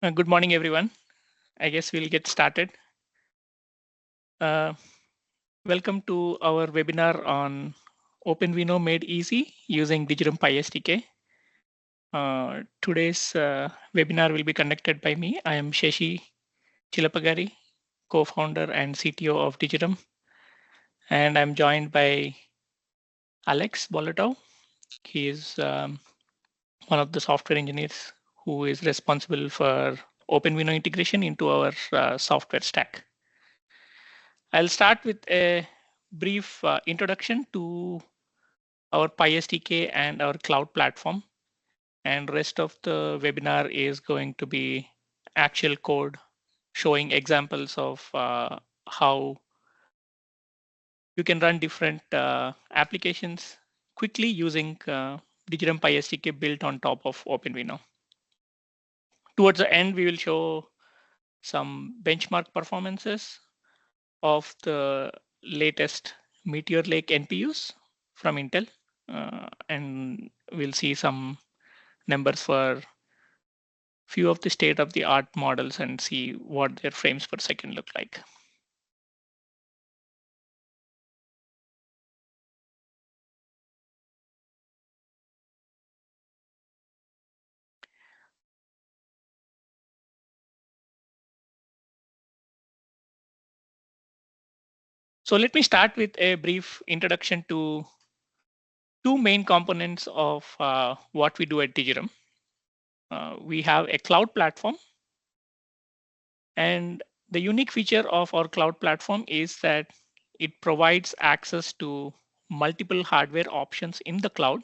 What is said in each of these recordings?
Good morning, everyone. I guess we'll get started. Uh, Welcome to our webinar on OpenVino made easy using DeGirum PySDK. Today's webinar will be conducted by me. I am Shashi Chilapagari, co-founder and CTO of DeGirum, and I'm joined by Alex Bolotov. He is one of the software engineers who is responsible for OpenVino integration into our software stack. I'll start with a brief introduction to our PySDK and our cloud platform. And rest of the webinar is going to be actual code showing examples of how you can run different applications quickly using DeGirum PySDK built on top of OpenVino. Towards the end, we will show some benchmark performances of the latest Meteor Lake NPUs from Intel, and we'll see some numbers for few of the state-of-the-art models and see what their frames per second look like. So let me start with a brief introduction to two main components of what we do at DigiRum. We have a cloud platform, and the unique feature of our cloud platform is that it provides access to multiple hardware options in the cloud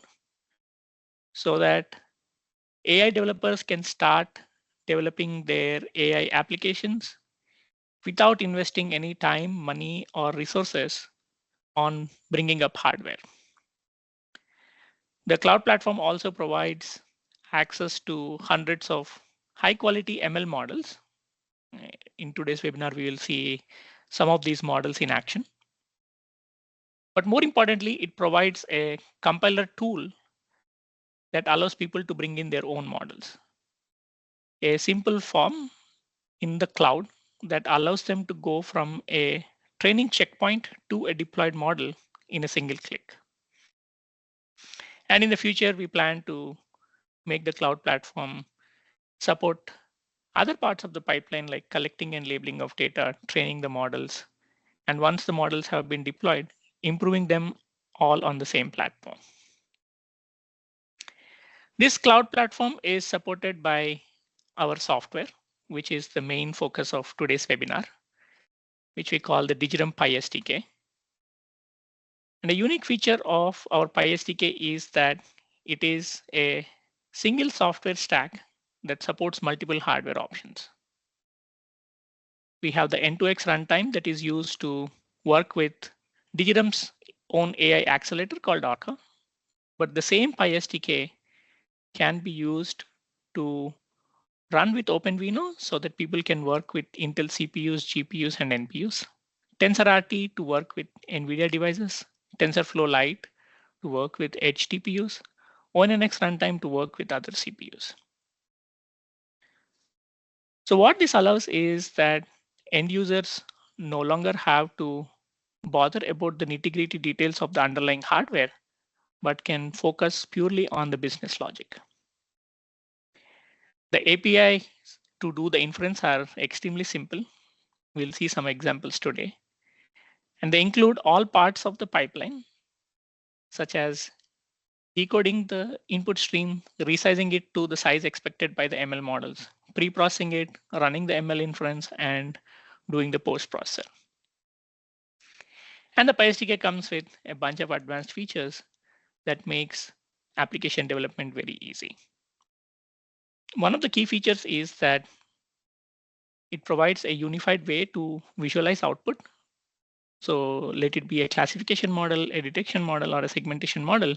so that AI developers can start developing their AI applications without investing any time, money, or resources on bringing up hardware. The cloud platform also provides access to hundreds of high quality ML models. In today's webinar, we will see some of these models in action. But more importantly, it provides a compiler tool that allows people to bring in their own models. A simple form in the cloud that allows them to go from a training checkpoint to a deployed model in a single click. And in the future, we plan to make the cloud platform support other parts of the pipeline like collecting and labeling of data, training the models, and once the models have been deployed, improving them all on the same platform. This cloud platform is supported by our software, which is the main focus of today's webinar, which we call the DeGirum PySDK. And a unique feature of our PySDK is that it is a single software stack that supports multiple hardware options. We have the N2X runtime that is used to work with DeGirum's own AI accelerator called Orca, but the same PySDK can be used to run with OpenVino so that people can work with Intel CPUs, GPUs, and NPUs. TensorRT to work with NVIDIA devices, TensorFlow Lite to work with edge TPUs, ONNX runtime to work with other CPUs. So what this allows is that end users no longer have to bother about the nitty-gritty details of the underlying hardware, but can focus purely on the business logic. The API to do the inference are extremely simple. We'll see some examples today. And they include all parts of the pipeline, such as decoding the input stream, resizing it to the size expected by the ML models, pre-processing it, running the ML inference, and doing the post-processor. And the PySDK comes with a bunch of advanced features that makes application development very easy. One of the key features is that it provides a unified way to visualize output. So let it be a classification model, a detection model, or a segmentation model.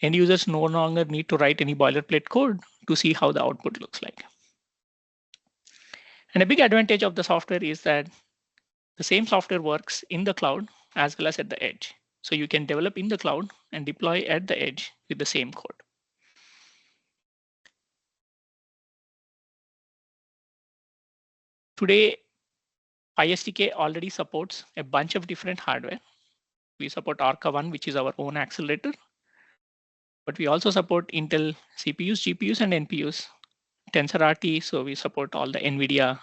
End users no longer need to write any boilerplate code to see how the output looks like. And a big advantage of the software is that the same software works in the cloud as well as at the edge. So you can develop in the cloud and deploy at the edge with the same code. Today, PySDK already supports a bunch of different hardware. We support Orca 1, which is our own accelerator, but we also support Intel CPUs, GPUs, and NPUs. TensorRT, so we support all the NVIDIA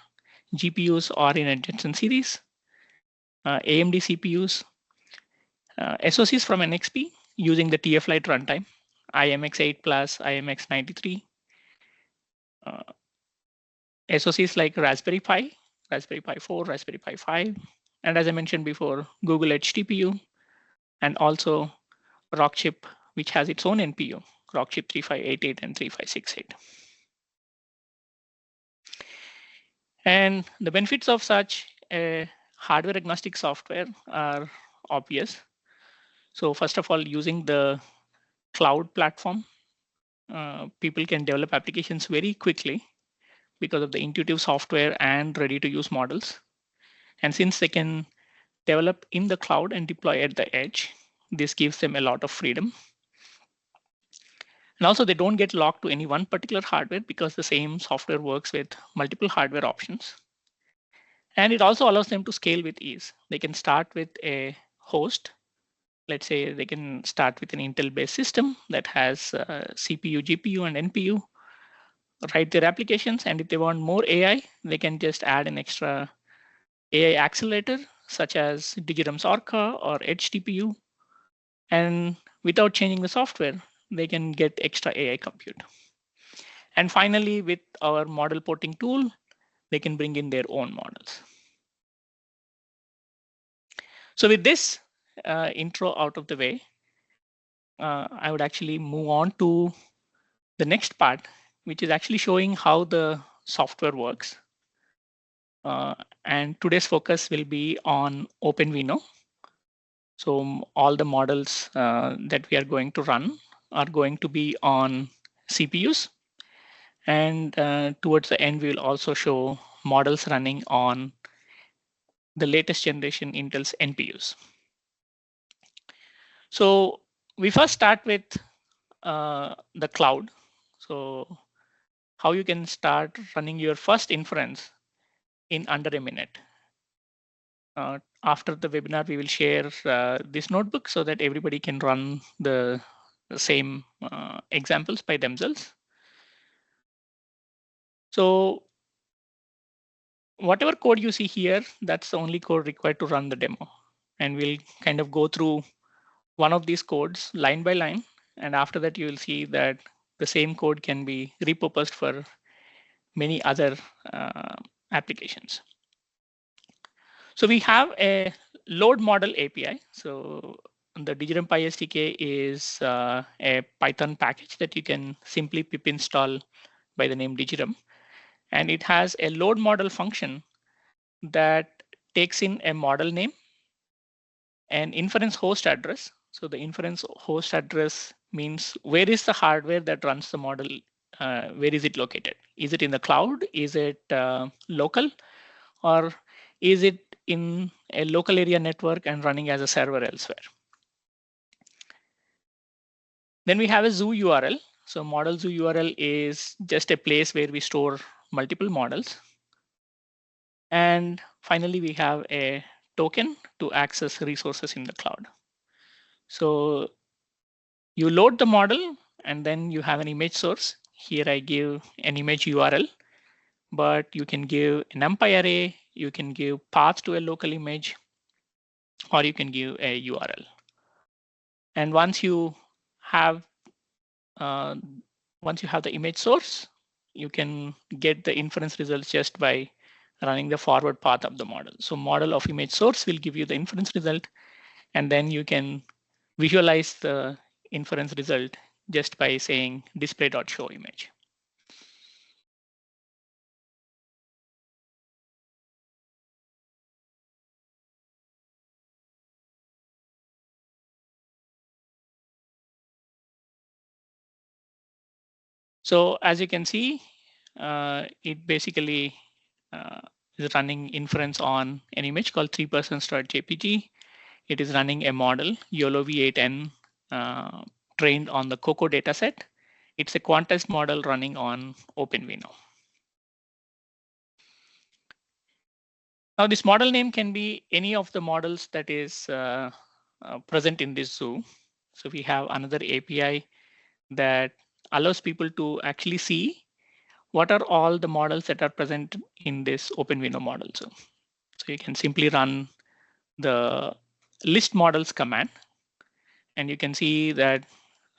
GPUs or in a Jetson series, AMD CPUs, SoCs from NXP using the TF Lite runtime, IMX8 plus, IMX93, SoCs like Raspberry Pi, Raspberry Pi 4, Raspberry Pi 5, and as I mentioned before, Google Edge TPU, and also Rockchip, which has its own NPU, Rockchip 3588 and 3568. And the benefits of such a hardware agnostic software are obvious. So first of all, using the cloud platform, people can develop applications very quickly because of the intuitive software and ready to use models. And since they can develop in the cloud and deploy at the edge, this gives them a lot of freedom. And also they don't get locked to any one particular hardware because the same software works with multiple hardware options. And it also allows them to scale with ease. They can start with a host. Let's say they can start with an Intel-based system that has CPU, GPU, and NPU, write their applications. And if they want more AI, they can just add an extra AI accelerator, such as DeGirum's Orca or Edge TPU. And without changing the software, they can get extra AI compute. And finally, with our model porting tool, they can bring in their own models. So with this intro out of the way, I would actually move on to the next part, which is actually showing how the software works. And today's focus will be on OpenVino. So all the models that we are going to run are going to be on CPUs. And towards the end, we will also show models running on the latest generation Intel's NPUs. So we first start with the cloud. So how you can start running your first inference in under a minute. After the webinar, we will share this notebook so that everybody can run the same examples by themselves. So whatever code you see here, that's the only code required to run the demo. And we'll kind of go through one of these codes line by line. And after that, you will see that the same code can be repurposed for many other applications. So we have a load model API. So the DeGirum PySDK is a Python package that you can simply pip install by the name DeGirum. And it has a load model function that takes in a model name, an inference host address. So the inference host address means where is the hardware that runs the model? Where is it located? Is it in the cloud? Is it local? Or is it in a local area network and running as a server elsewhere? Then we have a zoo URL. So model zoo URL is just a place where we store multiple models. And finally, we have a token to access resources in the cloud. So you load the model and then you have an image source. Here I give an image URL, but you can give an NumPy array, you can give path to a local image, or you can give a URL. And once you have the image source, you can get the inference results just by running the forward path of the model. So model of image source will give you the inference result, and then you can visualize the inference result just by saying display.show image. So as you can see, it basically is running inference on an image called 3persons.jpg. It is running a model, YOLO V8N, trained on the COCO dataset. It's a quantized model running on OpenVino. Now this model name can be any of the models that is present in this zoo. So we have another API that allows people to actually see what are all the models that are present in this OpenVino model zoo. So you can simply run the list models command, and you can see that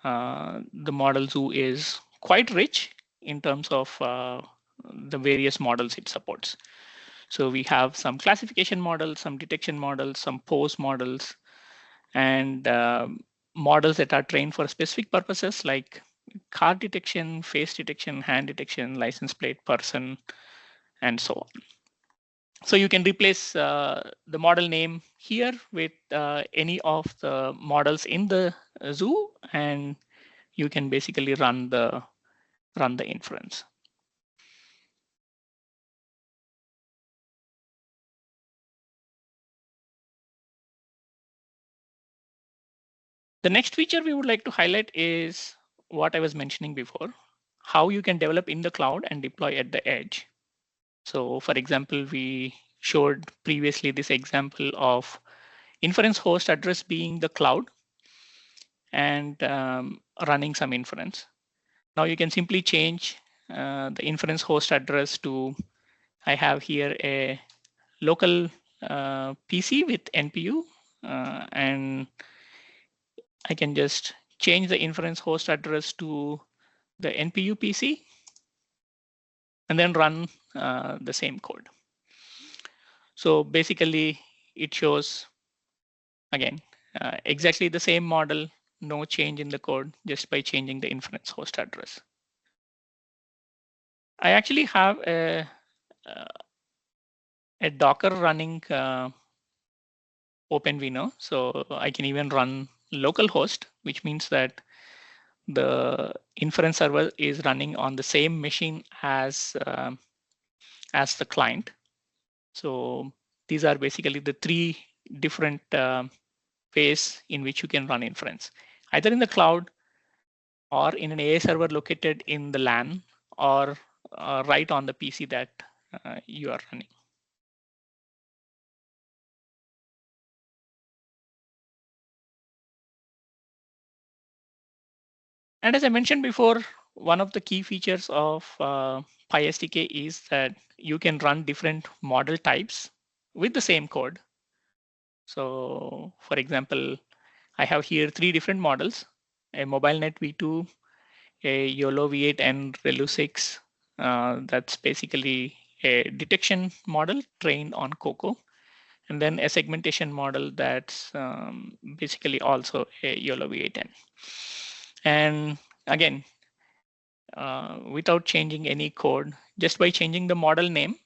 the model zoo is quite rich in terms of the various models it supports. So we have some classification models, some detection models, some pose models, and models that are trained for specific purposes like car detection, face detection, hand detection, license plate, person, and so on. So you can replace the model name here with any of the models in the zoo, and you can basically run the inference. The next feature we would like to highlight is what I was mentioning before, how you can develop in the cloud and deploy at the edge. So for example, we showed previously this example of inference host address being the cloud and running some inference. Now you can simply change the inference host address to, I have here a local PC with NPU, and I can just change the inference host address to the NPU PC and then run the same code. So basically it shows, again, exactly the same model, no change in the code just by changing the inference host address. I actually have a Docker running OpenVino, so I can even run localhost, which means that the inference server is running on the same machine as the client. So these are basically the three different ways in which you can run inference, either in the cloud or in an AI server located in the LAN, or right on the PC that you are running. And as I mentioned before, one of the key features of PySDK is that you can run different model types with the same code. So for example, I have here three different models: a MobileNet V2, a YOLO V8, and ReLU 6. That's basically a detection model trained on Coco, and then a segmentation model that's basically also a YOLO V8N. And again, without changing any code, just by changing the model name.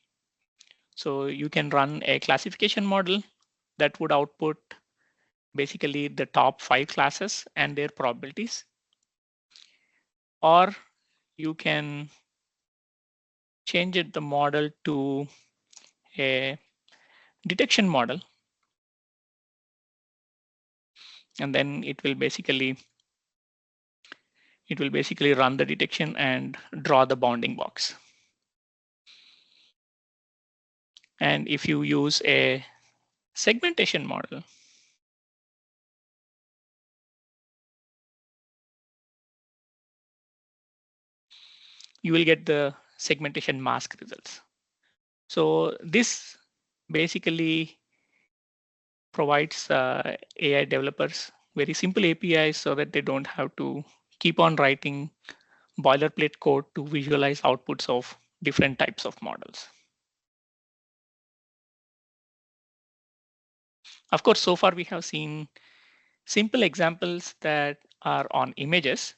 So you can run a classification model that would output basically the top 5 classes and their probabilities. Or you can change it the model to a detection model, and then it will basically run the detection and draw the bounding box. And if you use a segmentation model, you will get the segmentation mask results. So this basically provides AI developers very simple APIs so that they don't have to keep on writing boilerplate code to visualize outputs of different types of models. Of course, so far we have seen simple examples that are on images,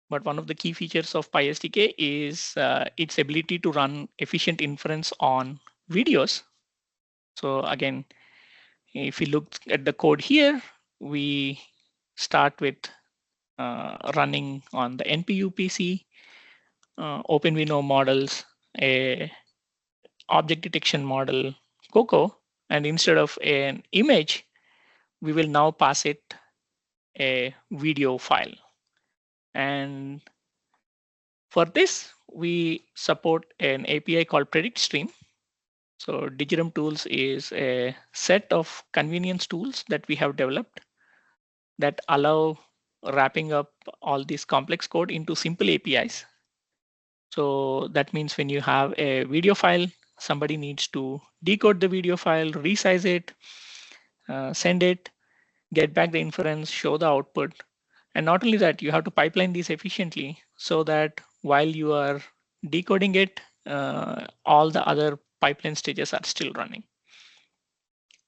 but one of the key features of PySDK is its ability to run efficient inference on videos. So again, if we look at the code here, we start with running on the NPU PC, OpenVino models, a object detection model, Coco, and instead of an image, we will now pass it a video file. And for this, we support an API called predict stream. So DeGirum tools is a set of convenience tools that we have developed that allow wrapping up all this complex code into simple APIs. So that means when you have a video file, somebody needs to decode the video file, resize it, send it, get back the inference, show the output. And not only that, you have to pipeline these efficiently so that while you are decoding it, all the other pipeline stages are still running.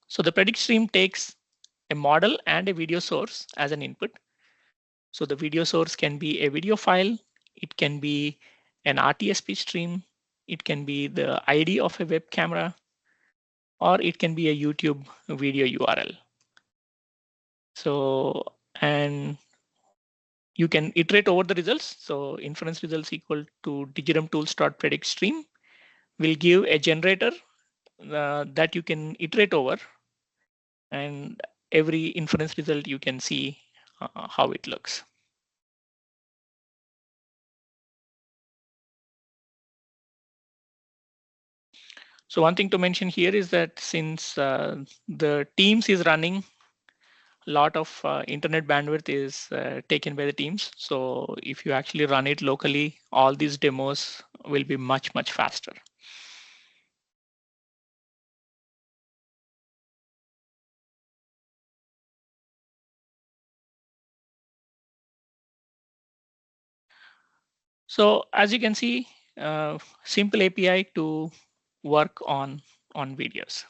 So the predict stream takes a model and a video source as an input. So the video source can be a video file, it can be an RTSP stream, it can be the ID of a web camera, or it can be a YouTube video URL. So, and you can iterate over the results. So inference results equal to DeGirum tools.predict stream will give a generator that you can iterate over, and every inference result you can see how it looks. So one thing to mention here is that since the Teams is running, a lot of internet bandwidth is taken by the Teams. So if you actually run it locally, all these demos will be much, much faster. So as you can see, simple API to work on videos.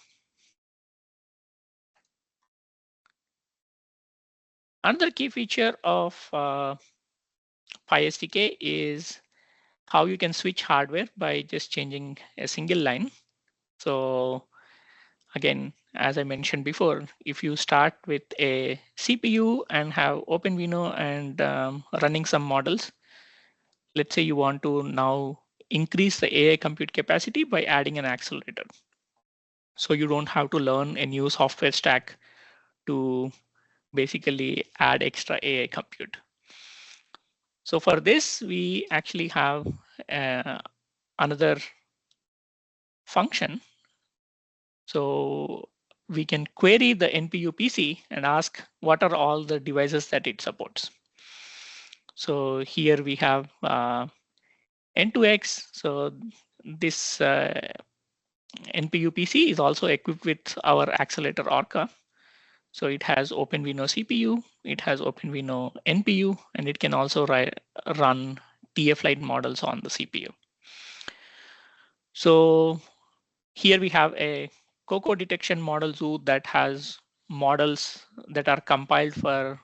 Another key feature of PySDK is how you can switch hardware by just changing a single line. So again, as I mentioned before, if you start with a CPU and have OpenVino and running some models, let's say you want to now increase the AI compute capacity by adding an accelerator. So you don't have to learn a new software stack to basically add extra AI compute. So for this, we actually have another function. So we can query the NPU PC and ask what are all the devices that it supports. So here we have N2X. So this NPU PC is also equipped with our accelerator Orca. So it has OpenVino CPU, it has OpenVino NPU, and it can also run TF-Lite models on the CPU. So here we have a COCO detection model zoo that has models that are compiled for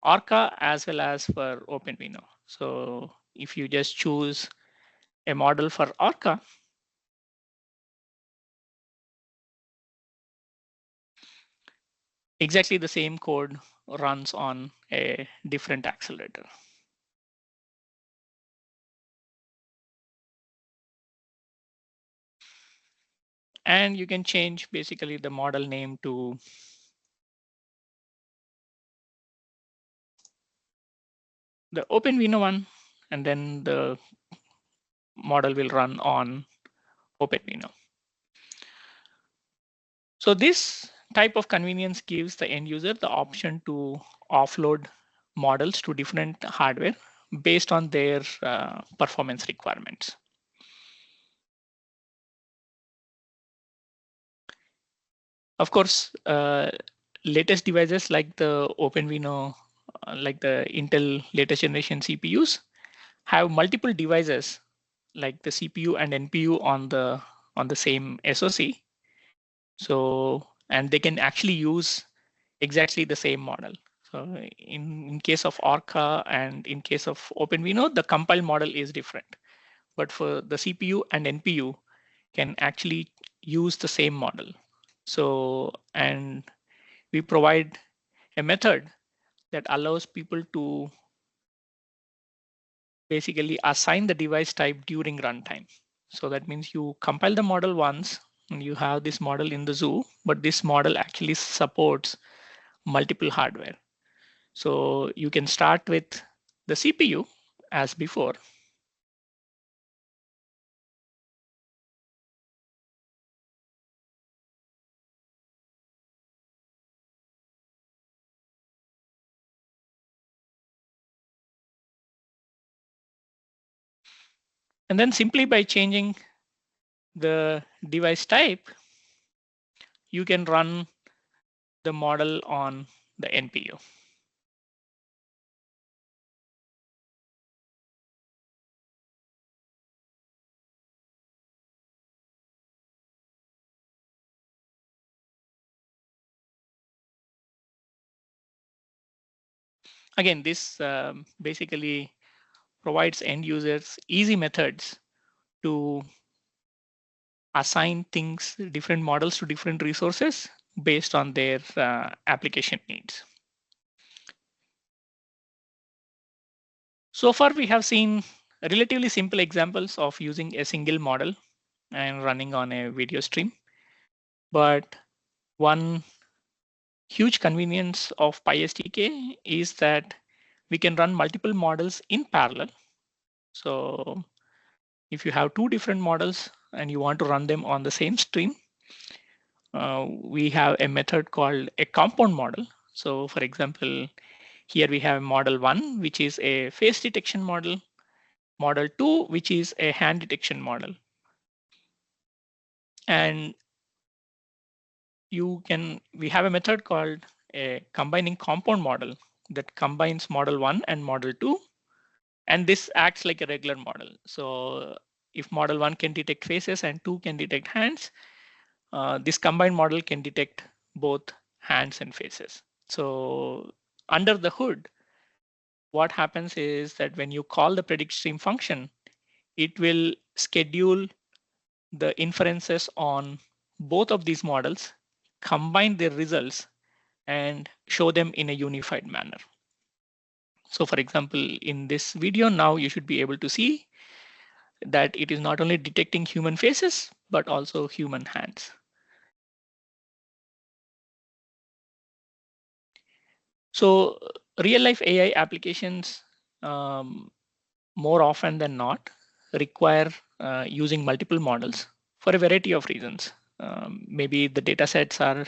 Orca as well as for OpenVino. So if you just choose a model for Orca, exactly the same code runs on a different accelerator. And you can change basically the model name to the OpenVino one, and then the model will run on OpenVino. So this type of convenience gives the end user the option to offload models to different hardware based on their performance requirements. Of course, latest devices like the OpenVino, like the Intel latest generation CPUs, have multiple devices like the CPU and NPU on the same SoC. So, and they can actually use exactly the same model. So in case of Orca and in case of OpenVino, the compiled model is different. But for the CPU and NPU can actually use the same model. So, and we provide a method that allows people to basically assign the device type during runtime. So that means you compile the model once and you have this model in the zoo, but this model actually supports multiple hardware. So you can start with the CPU as before. And then simply by changing the device type, you can run the model on the NPU. Again, this basically provides end users easy methods to assign things, different models to different resources based on their application needs. So far, we have seen relatively simple examples of using a single model and running on a video stream. But one huge convenience of PySDK is that we can run multiple models in parallel. So if you have two different models and you want to run them on the same stream, we have a method called a compound model. So for example, here we have model 1, which is a face detection model, model 2, which is a hand detection model. And we have a method called a combining compound model that combines model 1 and model 2. And this acts like a regular model. So if model 1 can detect faces and 2 can detect hands, this combined model can detect both hands and faces. So under the hood, what happens is that when you call the predict stream function, it will schedule the inferences on both of these models, combine their results, and show them in a unified manner. So for example, in this video now, you should be able to see that it is not only detecting human faces, but also human hands. So real life AI applications, more often than not, require using multiple models for a variety of reasons. Maybe the data sets are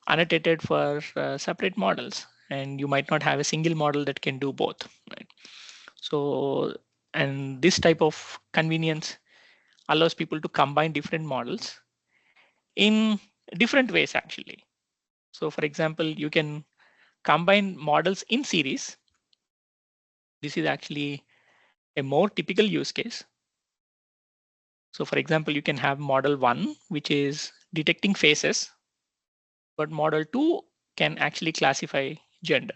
annotated for separate models, and you might not have a single model that can do both. Right? So, and this type of convenience allows people to combine different models in different ways, actually. So, for example, you can combine models in series. This is actually a more typical use case. So for example, you can have model 1, which is detecting faces, but model 2 can actually classify gender.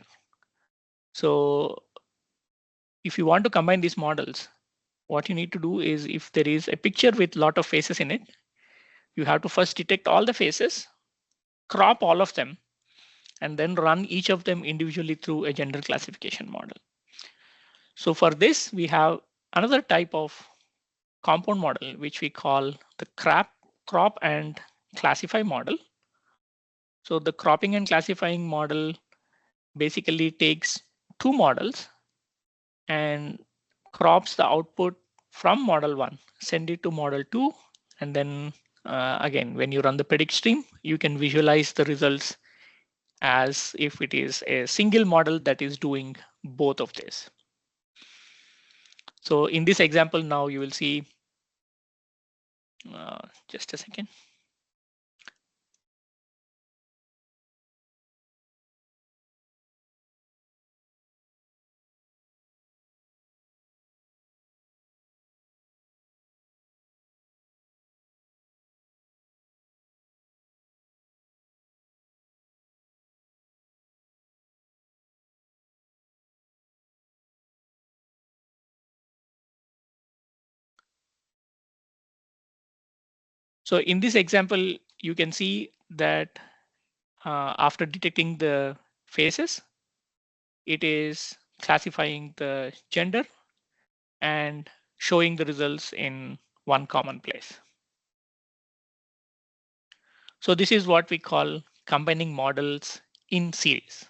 So if you want to combine these models, what you need to do is if there is a picture with a lot of faces in it, you have to first detect all the faces, crop all of them, and then run each of them individually through a gender classification model. So for this, we have another type of compound model, which we call the crop and classify model. So the cropping and classifying model basically takes two models and crops the output from model 1, send it to model 2, and then again, when you run the predict stream, you can visualize the results as if it is a single model that is doing both of this. So in this example now, you will see, just a second. So in this example, you can see that after detecting the faces, it is classifying the gender and showing the results in one common place. So this is what we call combining models in series.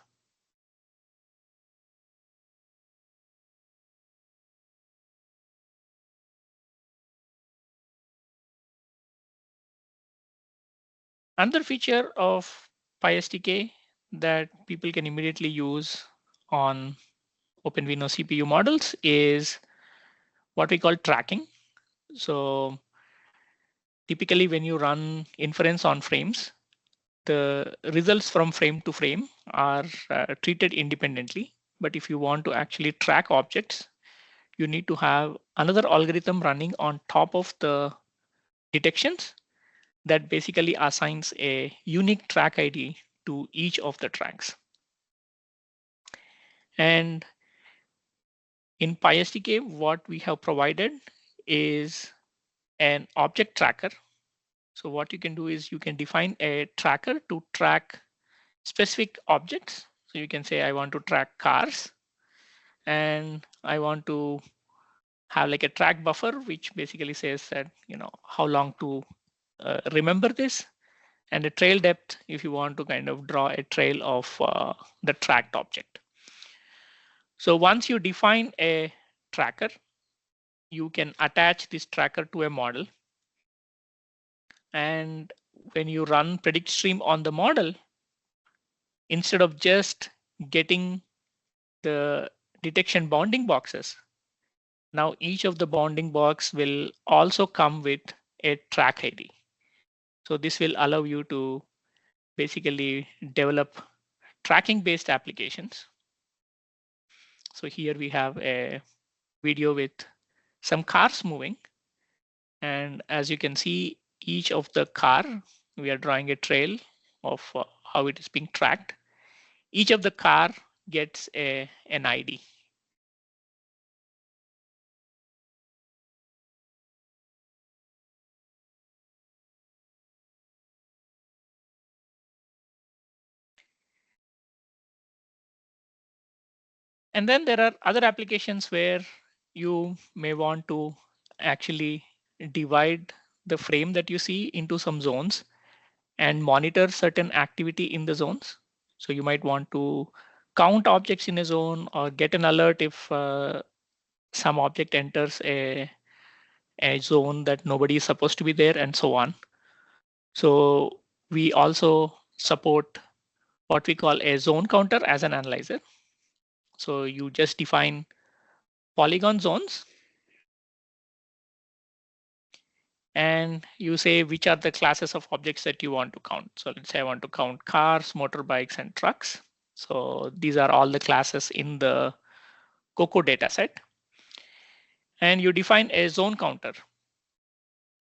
Another feature of PySDK that people can immediately use on OpenVino CPU models is what we call tracking. So typically when you run inference on frames, the results from frame to frame are treated independently. But if you want to actually track objects, you need to have another algorithm running on top of the detections that basically assigns a unique track ID to each of the tracks. And in PySDK, what we have provided is an object tracker. So what you can do is you can define a tracker to track specific objects. So you can say, I want to track cars, and I want to have like a track buffer, which basically says that, how long to remember this, and a trail depth if you want to kind of draw a trail of the tracked object. So once you define a tracker, you can attach this tracker to a model. And when you run predict stream on the model, instead of just getting the detection bounding boxes, now each of the bounding box will also come with a track ID. So this will allow you to basically develop tracking based applications. So here we have a video with some cars moving. And as you can see, each of the car, we are drawing a trail of how it is being tracked. Each of the car gets an ID. And then there are other applications where you may want to actually divide the frame that you see into some zones and monitor certain activity in the zones. So you might want to count objects in a zone or get an alert if some object enters a zone that nobody is supposed to be there, and so on. So we also support what we call a zone counter as an analyzer. So you just define polygon zones and you say which are the classes of objects that you want to count. So let's say I want to count cars, motorbikes, and trucks. So these are all the classes in the COCO dataset. And you define a zone counter.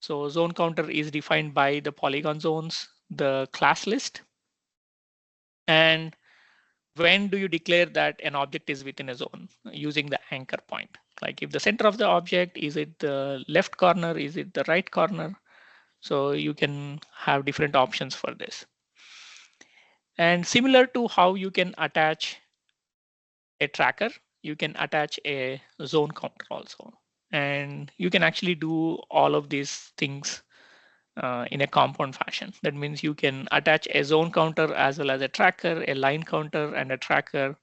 So zone counter is defined by the polygon zones, the class list. And when do you declare that an object is within a zone? Using the anchor point. Like if the center of the object, is it the left corner? Is it the right corner? So you can have different options for this. And similar to how you can attach a tracker, you can attach a zone counter also. And you can actually do all of these things in a compound fashion. That means you can attach a zone counter as well as a tracker, a line counter, and a tracker,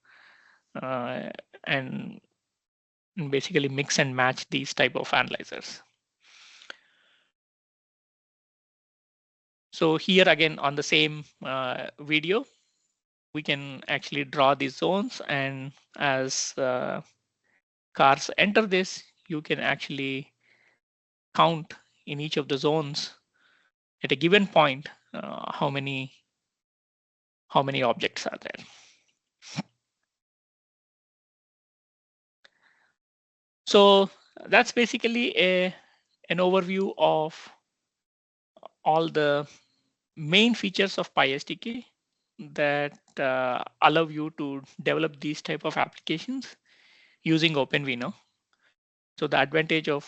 and basically mix and match these type of analyzers. So here again on the same video, we can actually draw these zones, and as cars enter this, you can actually count in each of the zones at a given point how many objects are there. So that's basically an overview of all the main features of PySDK that allow you to develop these type of applications using OpenVino. So the advantage of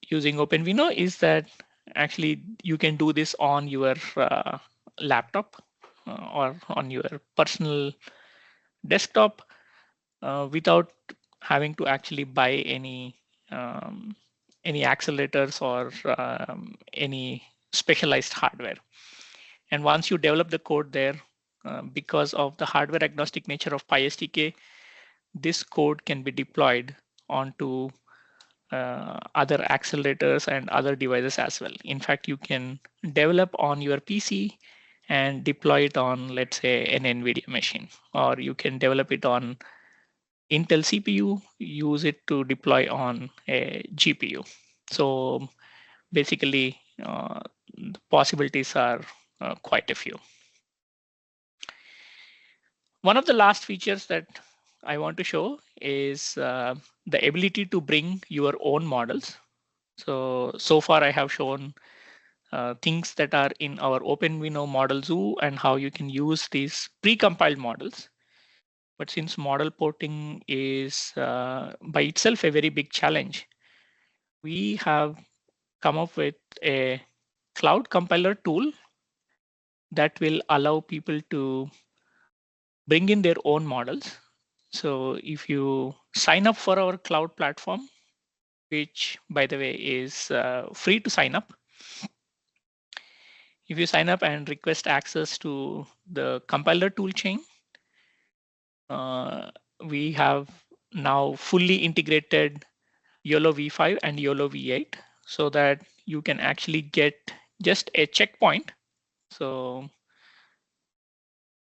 using OpenVino is that actually you can do this on your laptop or on your personal desktop without having to actually buy any accelerators or any specialized hardware. And once you develop the code there, because of the hardware agnostic nature of PySDK, this code can be deployed onto other accelerators and other devices as well. In fact, you can develop on your PC and deploy it on, let's say, an NVIDIA machine, or you can develop it on Intel CPU, use it to deploy on a GPU. So basically, the possibilities are quite a few. One of the last features that I want to show is the ability to bring your own models. So far I have shown things that are in our OpenVino model zoo and how you can use these pre-compiled models. But since model porting is by itself a very big challenge, we have come up with a cloud compiler tool that will allow people to bring in their own models. So if you sign up for our cloud platform, which by the way is free to sign up, if you sign up and request access to the compiler toolchain, we have now fully integrated YOLO v5 and YOLO v8 so that you can actually get just a checkpoint. So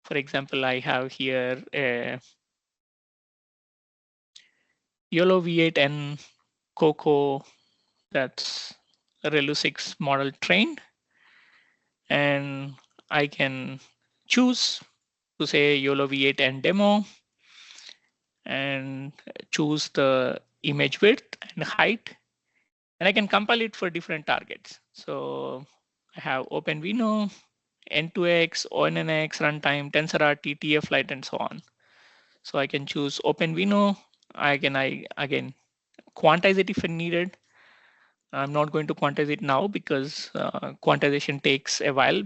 for example, I have here a YOLO v8 and Coco, that's Relu 6 model trained. And I can choose to say YOLO v8 and demo and choose the image width and height. And I can compile it for different targets. So I have OpenVino, N2X, ONNX, runtime, TensorRT, TF-Lite, and so on. So I can choose OpenVino. I again quantize it if needed. I'm not going to quantize it now because quantization takes a while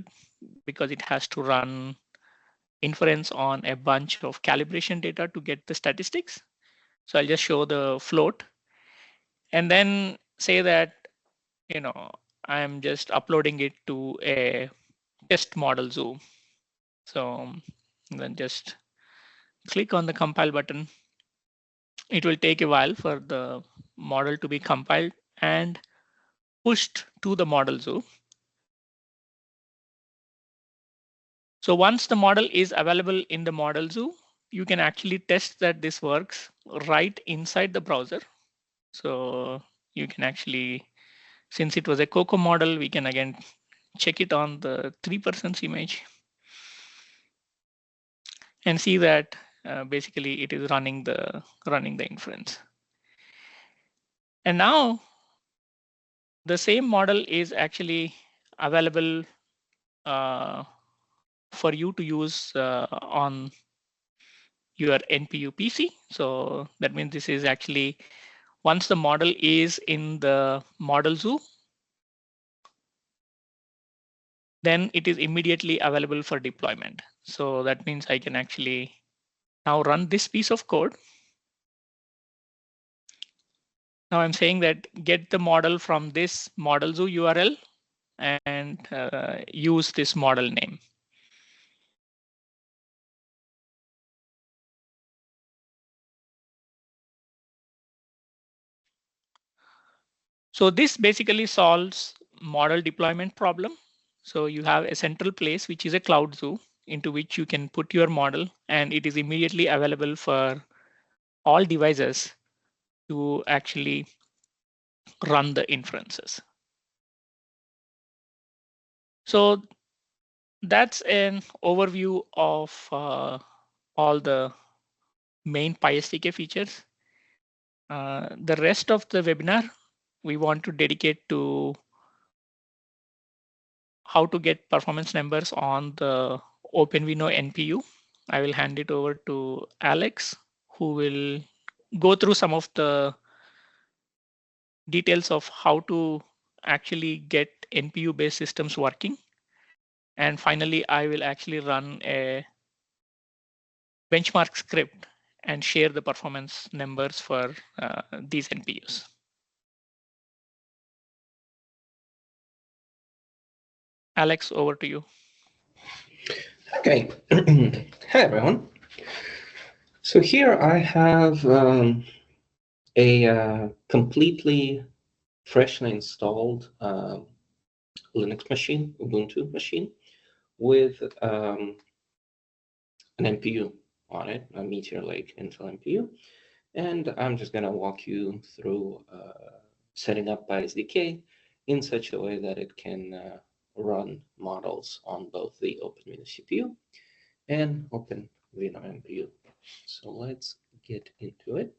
because it has to run inference on a bunch of calibration data to get the statistics. So I'll just show the float and then say that, I'm just uploading it to a test model zoo. So then just click on the compile button. It will take a while for the model to be compiled and pushed to the model zoo. So once the model is available in the model zoo, you can actually test that this works right inside the browser. So you can actually, since it was a Coco model, we can again check it on the 3% image and see that basically it is running the inference. And now the same model is actually available for you to use on your NPU PC. So that means this is actually, once the model is in the model zoo, then it is immediately available for deployment. So that means I can actually now run this piece of code. Now I'm saying that get the model from this model zoo URL and use this model name. So this basically solves model deployment problem. So you have a central place, which is a cloud zoo into which you can put your model, and it is immediately available for all devices to actually run the inferences. So that's an overview of all the main PySDK features. The rest of the webinar, we want to dedicate to how to get performance numbers on the OpenVino NPU. I will hand it over to Alex, who will go through some of the details of how to actually get NPU-based systems working. And finally, I will actually run a benchmark script and share the performance numbers for these NPUs. Alex, over to you. Okay. Hi, everyone. So here I have a completely freshly installed Linux machine, Ubuntu machine, with an NPU on it, a Meteor Lake Intel NPU. And I'm just going to walk you through setting up PySDK in such a way that it can run models on both the OpenVino CPU and OpenVino NPU. So let's get into it.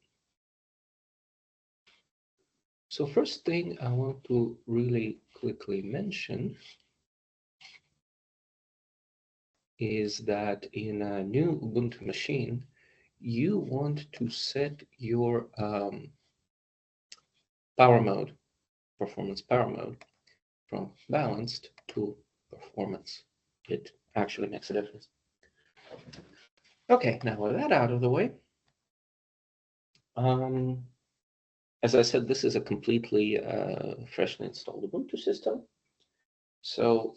So first thing I want to really quickly mention is that in a new Ubuntu machine, you want to set your performance power mode, from balanced to performance. It actually makes a difference. Okay, now with that out of the way, as I said, this is a completely freshly installed Ubuntu system. So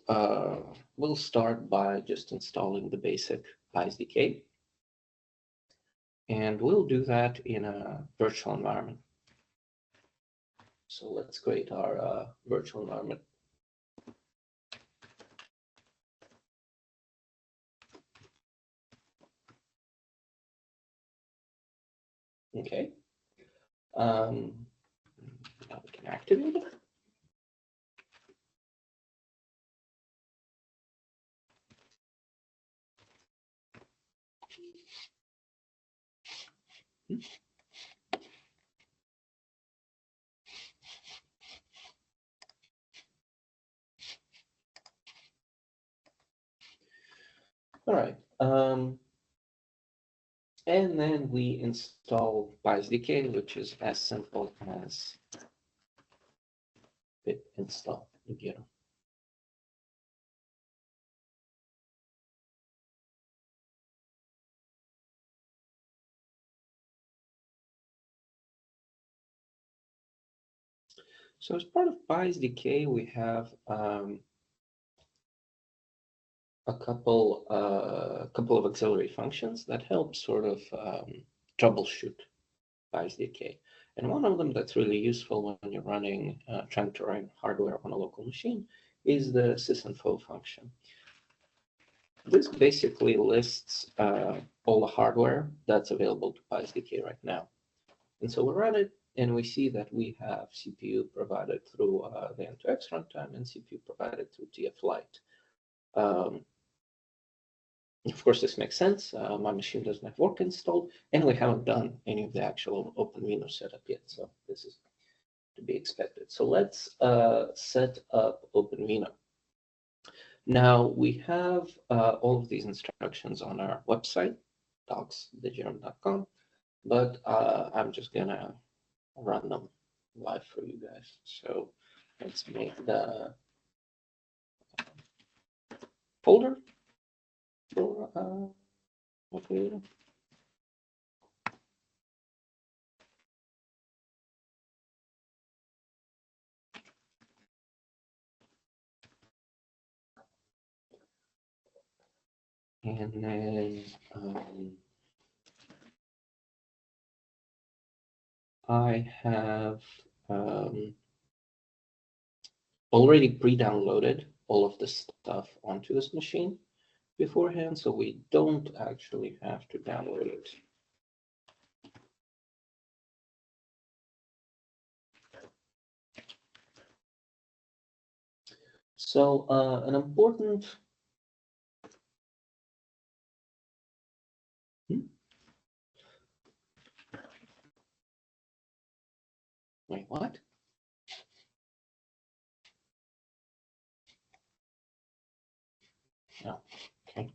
we'll start by just installing the basic PySDK. And we'll do that in a virtual environment. So let's create our virtual environment. Okay. Now we can activate it. All right. And then we install PySDK, which is as simple as pip install DeGirum. So as part of PySDK, we have a couple of auxiliary functions that help sort of troubleshoot PySDK. And one of them that's really useful when you're running, trying to run hardware on a local machine is the sysinfo function. This basically lists all the hardware that's available to PySDK right now. And so we run it, and we see that we have CPU provided through the N2X runtime and CPU provided through TF Lite. Of course, this makes sense. My machine doesn't have work installed, and we haven't done any of the actual OpenVino setup yet. So this is to be expected. So let's set up OpenVino. Now we have all of these instructions on our website, docs.degirum.com, but I'm just gonna run them live for you guys. So let's make the folder for OpenVino. And then I have already pre-downloaded all of this stuff onto this machine beforehand, so we don't actually have to download it. So an important wait, what? No, okay.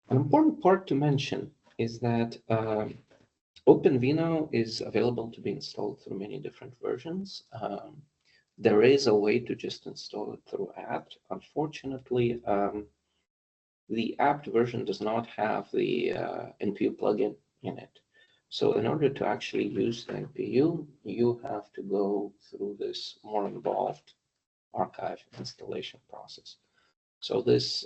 An important part to mention is that OpenVino is available to be installed through many different versions. There is a way to just install it through apt. Unfortunately, the apt version does not have the NPU plugin in it. So in order to actually use the NPU, you have to go through this more involved archive installation process. So this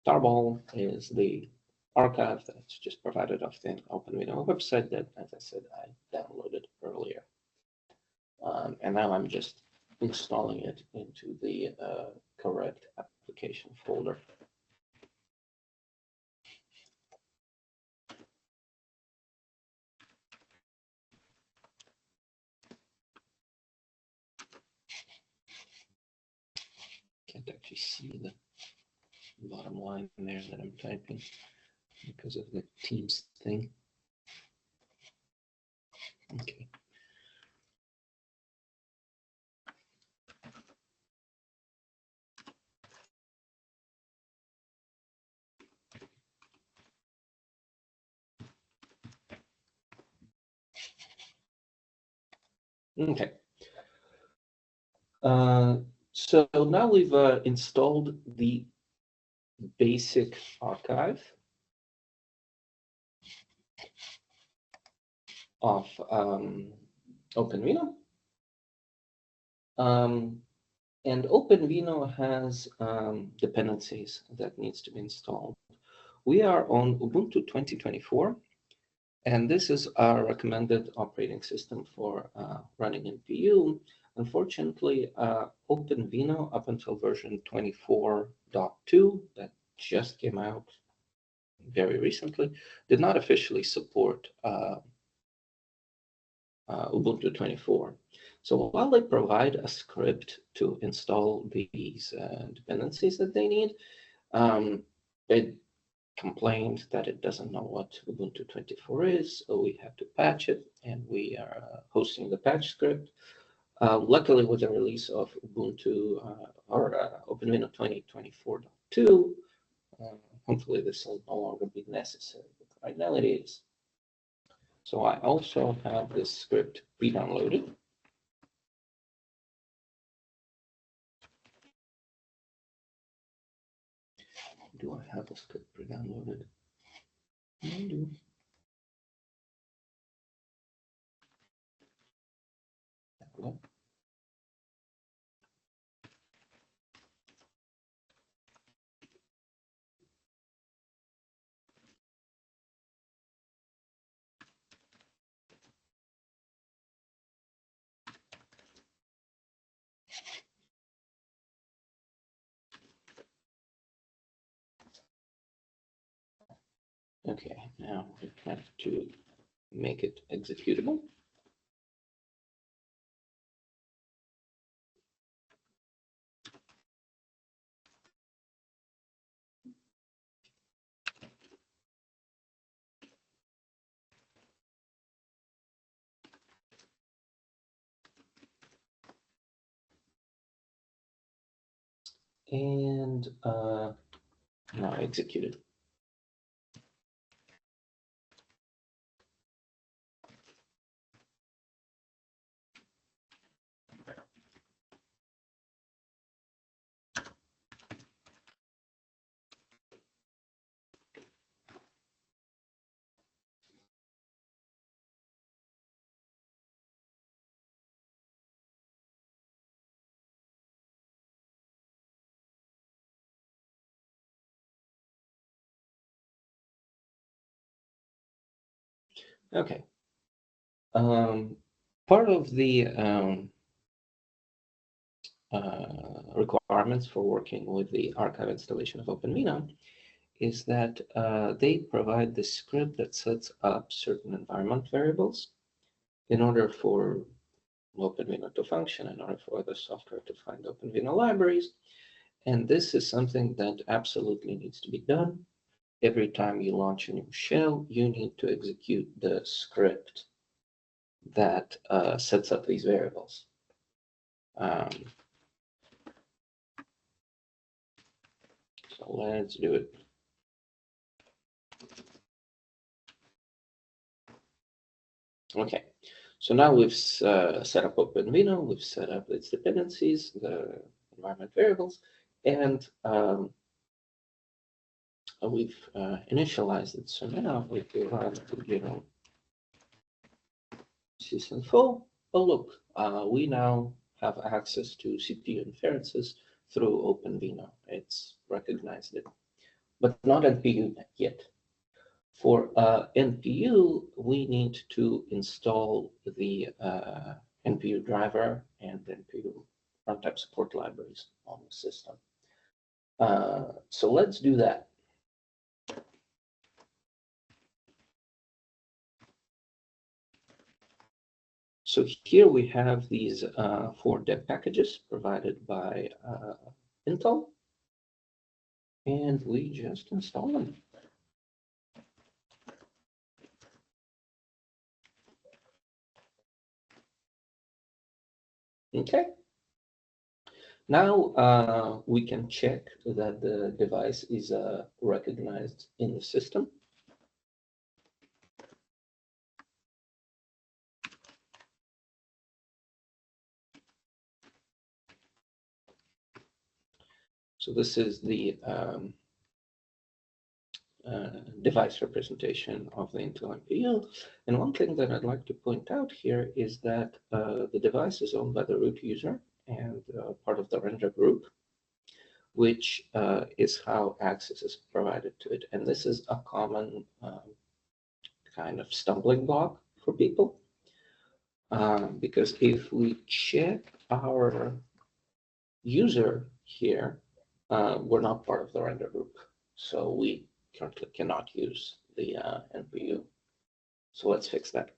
tarball is the archive that's just provided off the OpenVino website that, as I said, I downloaded earlier. And now I'm just installing it into the correct application folder. Can't actually see the bottom line there that I'm typing because of the Teams thing. Okay. Okay. So now we've installed the basic archive of OpenVino. And OpenVino has dependencies that needs to be installed. We are on Ubuntu 2024, and this is our recommended operating system for running NPU. Unfortunately, OpenVino up until version 24.2 that just came out very recently did not officially support Ubuntu 24. So while they provide a script to install these dependencies that they need, it complained that it doesn't know what Ubuntu 24 is, so we have to patch it, and we are hosting the patch script. Luckily, with the release of Ubuntu or OpenVino 2024.2, hopefully this will no longer be necessary, but right now it is. So I also have this script pre-downloaded. Do I have a script pre-downloaded? I do. Okay, now we have to make it executable. And now executed. Okay. Part of the requirements for working with the archive installation of OpenVino is that they provide the script that sets up certain environment variables in order for OpenVino to function, in order for the software to find OpenVino libraries. And this is something that absolutely needs to be done. Every time you launch a new shell, you need to execute the script that sets up these variables. So let's do it. Okay, so now we've set up OpenVino, we've set up its dependencies, the environment variables, and we've initialized it. So now if we run DeGirum sysinfo, oh look, we now have access to CPU inferences through OpenVino. It's recognized it, but not NPU yet. For NPU, we need to install the NPU driver and NPU runtime support libraries on the system. So let's do that. So here we have these 4 deb packages provided by Intel, and we just install them. Okay. Now we can check that the device is recognized in the system. So this is the device representation of the Intel NPU. And one thing that I'd like to point out here is that the device is owned by the root user and part of the render group, which is how access is provided to it. And this is a common kind of stumbling block for people. Because if we check our user here, we're not part of the render group. So we currently cannot use the NPU. So let's fix that.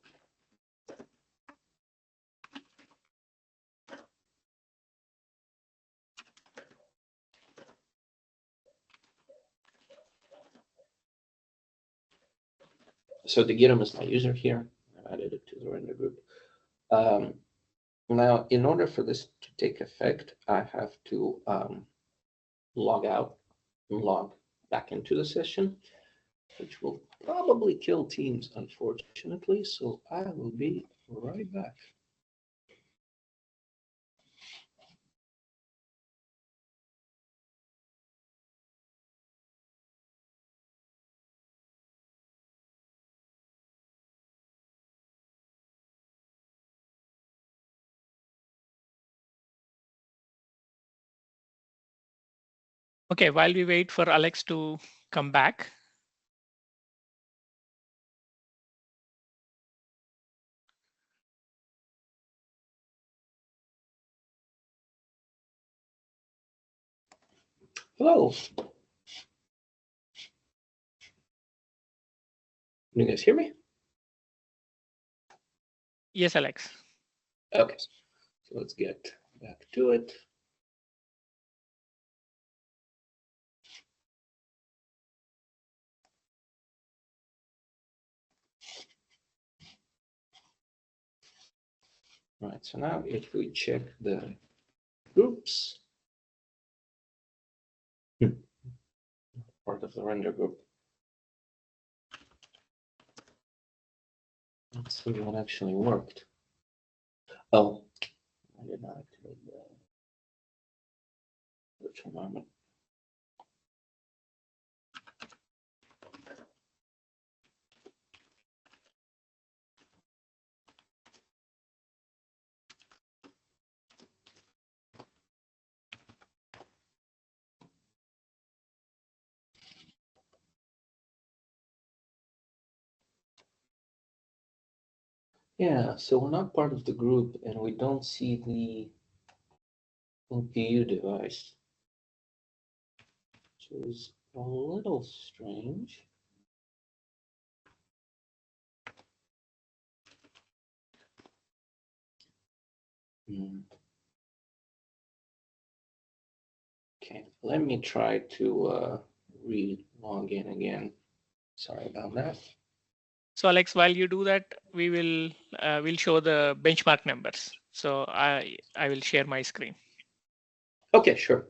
So DeGirum is my user here. I've added it to the render group. Now, in order for this to take effect, I have to log out and log back into the session, which will probably kill Teams, unfortunately. So I will be right back. Okay, while we wait for Alex to come back. Hello. Can you guys hear me? Yes, Alex. Okay, so let's get back to it. All right, so now if we check the groups, part of the render group, let's see what actually worked. Oh, I did not activate the virtual environment. Yeah, so we're not part of the group and we don't see the NPU device, which is a little strange. Okay, let me try to re-log in again. Sorry about that. So Alex, while you do that, we will we'll show the benchmark numbers. So I will share my screen. Okay, sure.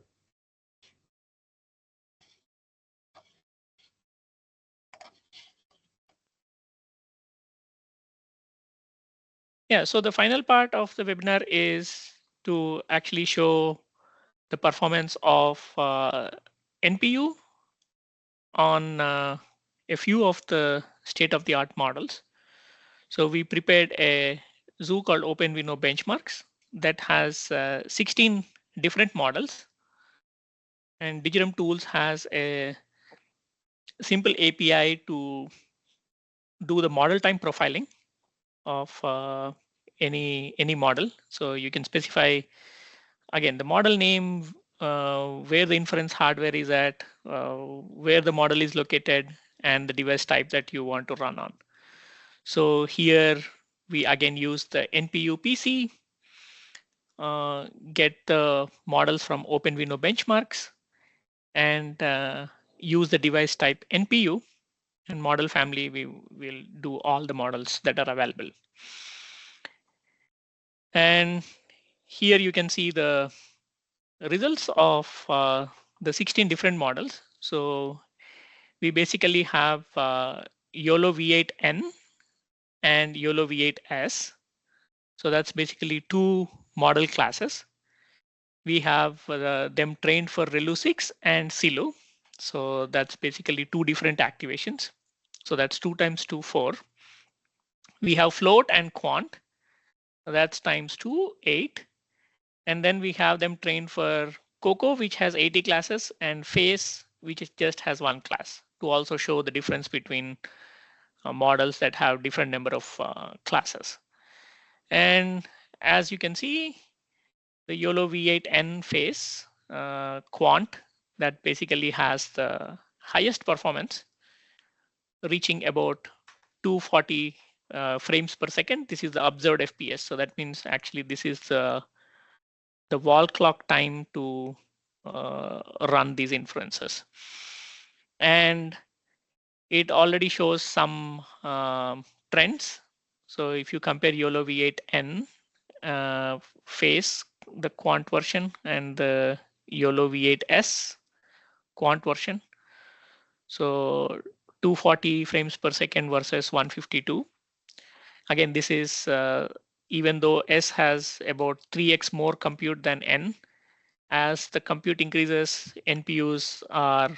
Yeah, so the final part of the webinar is to actually show the performance of NPU on a few of the state-of-the-art models. So we prepared a zoo called OpenVino benchmarks that has 16 different models. And DeGirum Tools has a simple API to do the model time profiling of any model. So you can specify, again, the model name, where the inference hardware is at, where the model is located, and the device type that you want to run on. So here we again use the NPU PC get the models from OpenVino benchmarks and use the device type NPU, and model family, we will do all the models that are available. And here you can see the results of the 16 different models. So we basically have YOLO V8N and YOLO V8S. So that's basically two model classes. We have them trained for ReLU 6 and SILU. So that's basically two different activations. So that's 2 times 2, 4. We have float and quant. That's times 2, 8. And then we have them trained for COCO, which has 80 classes, and FACE, which just has 1 class, to also show the difference between models that have different number of classes. And as you can see, the YOLO V8N FACE quant, that basically has the highest performance, reaching about 240 frames per second. This is the observed FPS. So that means actually this is the wall clock time to run these inferences. And it already shows some trends. So if you compare YOLO V8N FACE, the quant version, and the YOLO V8S quant version, so 240 frames per second versus 152. Again, this is even though S has about 3x more compute than N. As the compute increases, NPUs are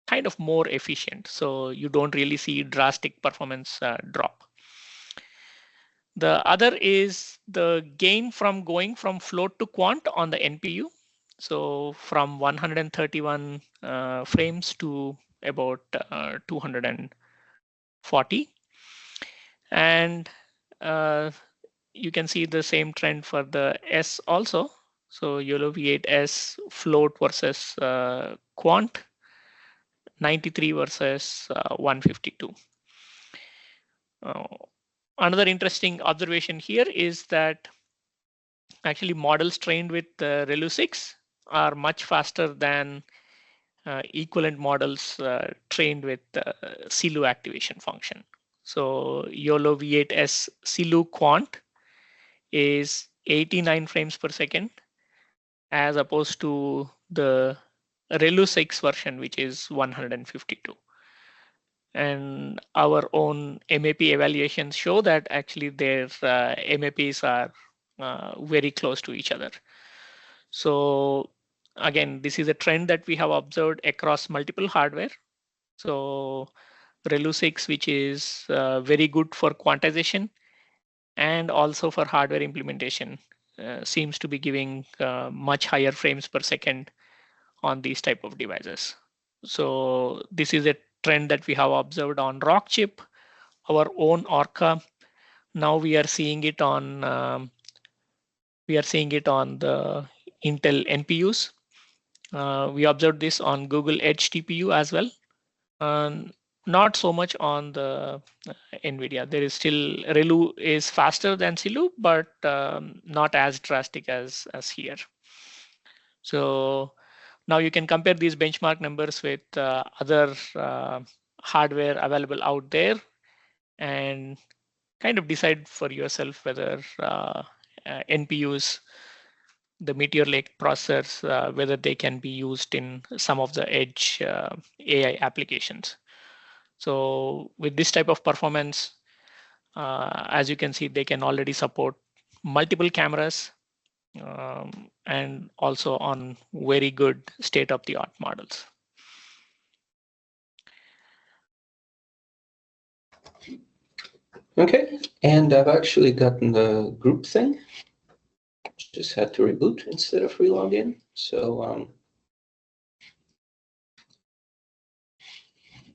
kind of more efficient, so you don't really see drastic performance drop. The other is the gain from going from float to quant on the NPU. So from 131 frames to about 240. And you can see the same trend for the S also. So YOLO V8S float versus quant, 93 versus 152. Another interesting observation here is that actually models trained with ReLU 6 are much faster than equivalent models trained with SILU activation function. So YOLO V8S SILU quant is 89 frames per second, as opposed to the ReLU 6 version, which is 152. And our own MAP evaluations show that actually their MAPs are very close to each other. So again, this is a trend that we have observed across multiple hardware. So ReLU 6, which is very good for quantization and also for hardware implementation, seems to be giving much higher frames per second on these type of devices. So this is a trend that we have observed on Rockchip, our own Orca. Now we are seeing it on the Intel NPUs. We observed this on Google Edge TPU as well. Not so much on the NVIDIA. There is still ReLU is faster than SILU, but not as drastic as here. So now you can compare these benchmark numbers with other hardware available out there and kind of decide for yourself whether NPUs, the Meteor Lake processors, whether they can be used in some of the edge AI applications. So with this type of performance, as you can see, they can already support multiple cameras and also on very good state-of-the-art models. Okay, and I've actually gotten the group thing. Just had to reboot instead of relog in. So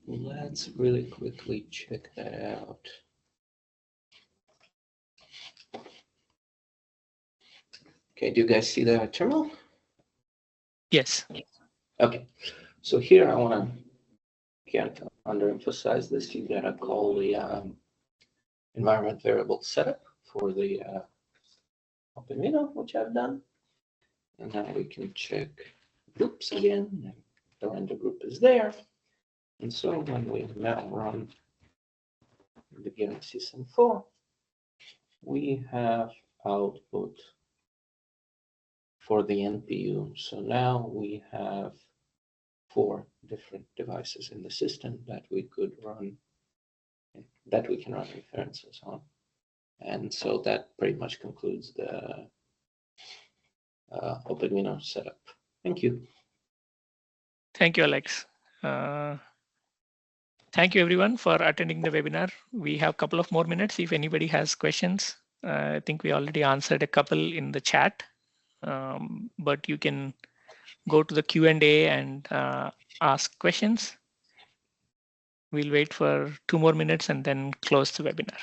let's really quickly check that out. Okay, do you guys see the terminal? Yes. Okay, so here I want to, can't underemphasize this, you gotta call the environment variable setup for the OpenVino, which I've done. And now we can check groups again. And the render group is there. And so when we now run the DeGirum system4, we have output for the NPU. So now we have 4 different devices in the system that we could run, that we can run inferences on. And so that pretty much concludes the OpenVino setup. Thank you. Thank you, Alex. Thank you, everyone, for attending the webinar. We have a couple of more minutes if anybody has questions. I think we already answered a couple in the chat, but you can go to the Q&A and ask questions. We'll wait for 2 more minutes and then close the webinar.